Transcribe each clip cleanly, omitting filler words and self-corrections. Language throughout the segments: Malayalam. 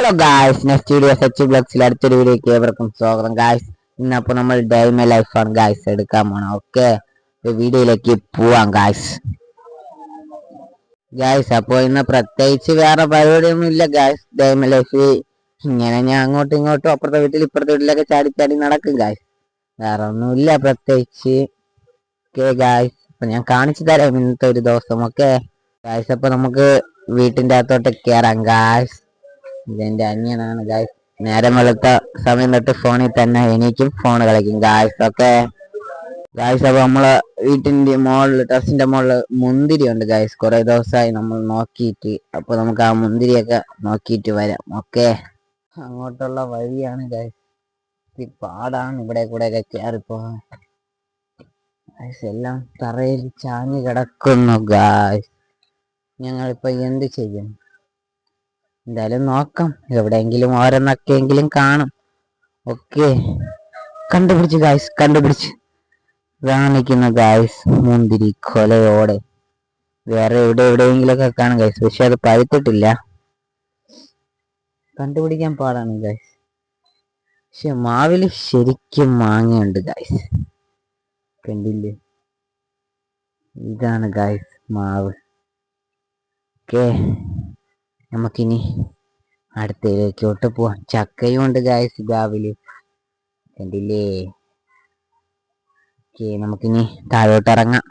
ഹലോ ഗായ്സ്, നെക്സ്റ്റ് വീഡിയോ സച്ച് ബ്ലോഗ്സിൽ അടുത്തൊരു വീഡിയോക്ക് ഏവർക്കും സ്വാഗതം ഗായ്സ്. ഇന്നപ്പോൾ നമ്മൾ ഡേ ഇൻ മൈ ലൈഫാണ് ഗായ്സ് എടുക്കാൻ പോണം. ഓക്കെ, വീഡിയോയിലേക്ക് പോവാം ഗായ്സ്. അപ്പോൾ ഇന്ന് പ്രത്യേകിച്ച് വേറെ പരിപാടിയൊന്നും ഇല്ല guys. Day in my life ഇങ്ങനെ ഞാൻ അങ്ങോട്ടും ഇങ്ങോട്ടും അപ്പുറത്തെ വീട്ടിൽ ഇപ്പുറത്തെ വീട്ടിലൊക്കെ ചാടി ചാടി നടക്കും ഗായ്സ്. വേറെ ഒന്നുമില്ല പ്രത്യേകിച്ച്. ഓക്കെ ഗായ്സ്, അപ്പൊ ഞാൻ കാണിച്ചു തരാം ഇന്നത്തെ ഒരു ദിവസം. ഓക്കെ ഗായ്സ്, അപ്പൊ നമുക്ക് വീട്ടിന്റെ അകത്തോട്ട് കയറാം ഗായ്സ്. ഇതെന്റെ അനിയനാണ് ഗായ്സ്. നേരം വെളുത്ത സമയം തൊട്ട് ഫോണിൽ തന്നെ എനിക്കും ഫോൺ കളിക്കും ഗായ്സ്. ഓക്കെ ഗായ്സ്, അപ്പൊ നമ്മള് വീട്ടിന്റെ മോളില് ടെറസിന്റെ മുകളില് മുന്തിരി ഉണ്ട് ഗായ്സ്. കുറെ ദിവസമായി നമ്മൾ നോക്കിയിട്ട്. അപ്പൊ നമുക്ക് ആ മുന്തിരിയൊക്കെ നോക്കിയിട്ട് വരാം. ഓക്കെ, അങ്ങോട്ടുള്ള വഴിയാണ് ഗായ്സ്. ഈ പാടാണ് ഇവിടെ കൂടെ ഒക്കെ കയറിപ്പോവാൻ ഗായ്സ്. എല്ലാം തറയിൽ ചാഞ്ഞു കിടക്കുന്നു ഗായ്സ്. ഞങ്ങളിപ്പോ എന്ത് ചെയ്യും? എന്തായാലും നോക്കാം, എവിടെയെങ്കിലും ഓരോന്നൊക്കെയെങ്കിലും കാണും. ഓക്കെ, കണ്ടുപിടിച്ചു ഗായ്സ്, കണ്ടുപിടിച്ച് കാണിക്കുന്ന ഗായ്സ്. മുന്തിരി കൊലയോടെ വേറെ എവിടെയെങ്കിലും ഒക്കെ കാണും ഗായ്സ്, പക്ഷെ അത് പഴുത്തിട്ടില്ല. കണ്ടുപിടിക്കാൻ പാടാണ് ഗായ്സ്. പക്ഷെ മാവില് ശരിക്കും മാങ്ങയുണ്ട് ഗായ്സ്. കണ്ടില്ലേ? ഇതാണ് ഗായ്സ് മാവ്. ഓക്കെ, നമുക്കിനി അടുത്തേക്കോട്ട് പോവാം. ചക്കയും ഉണ്ട് ഗായ്സ് രാവിലെ, കണ്ടില്ലേ? ഓക്കെ, നമുക്കിനി താഴോട്ട് ഇറങ്ങാം.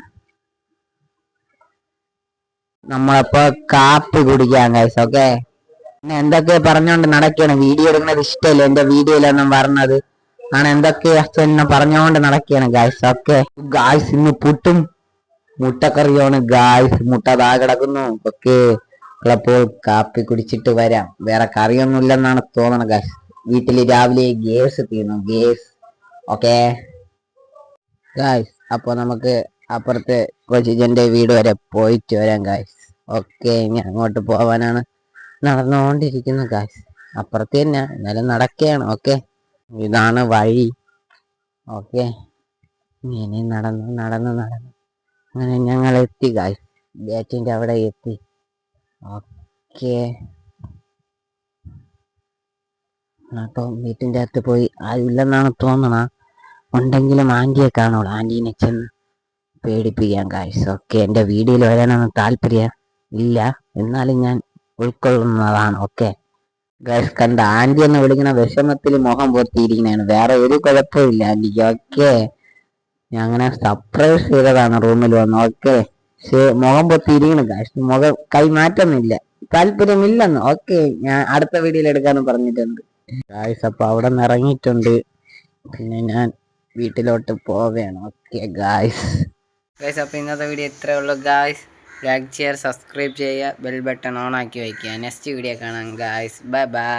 നമ്മളപ്പോ കാപ്പി കുടിക്കാം ഗായ്സ്. ഓക്കെ, പിന്നെ എന്തൊക്കെ പറഞ്ഞോണ്ട് നടക്കുകയാണ്. വീഡിയോ എടുക്കുന്നത് ഇഷ്ടമല്ല, എന്റെ വീഡിയോയിലൊന്നും പറഞ്ഞത് ആണ്. എന്തൊക്കെ അച്ഛനെ പറഞ്ഞോണ്ട് നടക്കുകയാണ് ഗായ്സ്. ഓക്കെ ഗായ്സ്, ഇന്ന് പുട്ടും മുട്ടക്കറിയാണ് ഗായ്സ്. മുട്ട താ കിടക്കുന്നു. ഓക്കെ, അപ്പോൾ കാപ്പി കുടിച്ചിട്ട് വരാം. വേറെ കറിയൊന്നും ഇല്ലെന്നാണ് തോന്നണത് ഗായ്സ്. വീട്ടില് രാവിലെ ഗ്യാസ് തീർന്നു, ഗ്യാസ്. ഓക്കെ ഗായ്സ്, അപ്പൊ നമുക്ക് അപ്പുറത്തെ കൊച്ചിന്റെ വീട് വരെ പോയിട്ട് വരാം ഗായ്സ്. ഓക്കെ, ഇനി അങ്ങോട്ട് പോവാനാണ് നടന്നുകൊണ്ടിരിക്കുന്നത് ഗായ്സ്. അപ്പുറത്ത് തന്നെ, എന്നാലും നടക്കുകയാണ്. ഓക്കെ, ഇതാണ് വഴി. ഓക്കെ, ഇങ്ങനെ നടന്ന് നടന്ന് നടന്ന് അങ്ങനെ ഞങ്ങൾ എത്തി ഗായ്സ്. ഗേറ്റിന്റെ അവിടെ എത്തി. ഓക്കെ, അപ്പൊ വീട്ടിന്റെ അകത്ത് പോയി ആരില്ലെന്നാണ് തോന്നണ. ഉണ്ടെങ്കിലും ആന്റിയെ കാണുള്ളൂ. ആന്റീനെ ചെന്ന് പേടിപ്പിക്കാം ഗായ്സ്. ഓക്കെ, എന്റെ വീഡിയോയിൽ വരാനൊന്നും താല്പര്യം ഇല്ല, എന്നാലും ഞാൻ ഉൾക്കൊള്ളുന്നതാണ്. ഓക്കെ ഗായ്സ്, കണ്ട ആന്റി എന്ന് വിളിക്കണ വിഷമത്തിൽ മുഖം പൊത്തിയിരിക്കണാണ്. വേറെ ഒരു കുഴപ്പവും ഇല്ല ആന്റിക്ക്. ഓക്കെ, ഞാൻ അങ്ങനെ സർപ്രൈസ് ചെയ്തതാണ് റൂമിൽ വന്ന്. ഓക്കെ, പക്ഷെ മുഖം പൊത്തിയിരിക്കണം ഗായ്സ്. മുഖം കൈ മാറ്റുന്നില്ല, താല്പര്യമില്ലെന്ന്. ഓക്കെ, ഞാൻ അടുത്ത വീഡിയോയിൽ എടുക്കാനും പറഞ്ഞിട്ടുണ്ട് ഗായ്സ്. അപ്പൊ അവിടെ നിന്ന് ഇറങ്ങിയിട്ടുണ്ട്. പിന്നെ ഞാൻ വീട്ടിലോട്ട് പോവുകയാണ്. Okay guys. അപ്പൊ ഇന്നത്തെ വീഡിയോ ഇത്രേ ഉള്ളൂ ഗായ്സ്. ലൈക്ക് ചെയ്യുക, സബ്സ്ക്രൈബ് ചെയ്യുക, ബെൽ ബട്ടൺ ഓൺ ആക്കി വയ്ക്കുക. നെക്സ്റ്റ് വീഡിയോ കാണാം ഗായ്സ്. Bye bye.